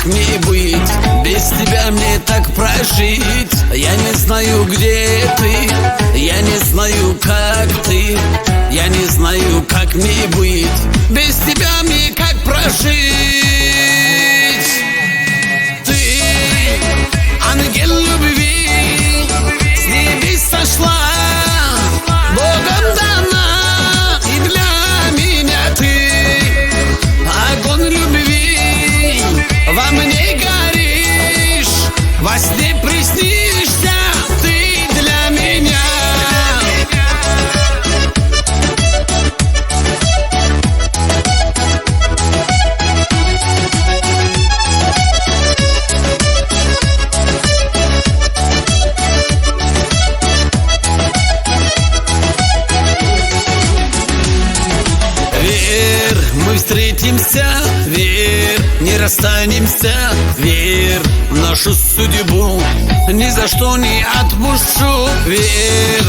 как мне быть? Без тебя мне так прожить. Я не знаю, где ты, я не знаю, как ты, я не знаю, как мне быть. Без тебя мне как прожить? Ты ангел любви, с небес сошла, Богом дана, и для меня ты огонь любви. Во мне горишь, во сне приснишься ты для меня. Мы встретимся, верь, не расстанемся, верь в нашу судьбу, ни за что не отпущу, верь,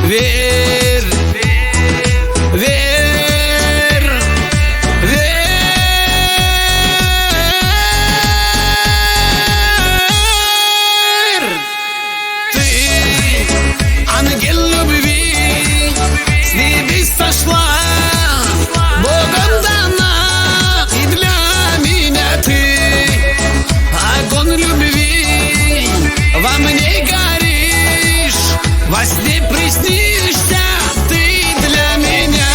верь, верь, верь. Ты ангел любви, с небес сошла, Богом дана, и для меня ты огонь любви. Во мне горишь, во сне приснишься ты для меня.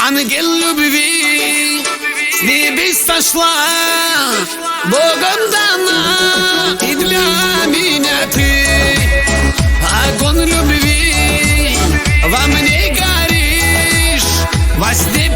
Ангел любви, с небес сошла, Богом дана, и для меня ты огонь любви. Во мне горишь, во сне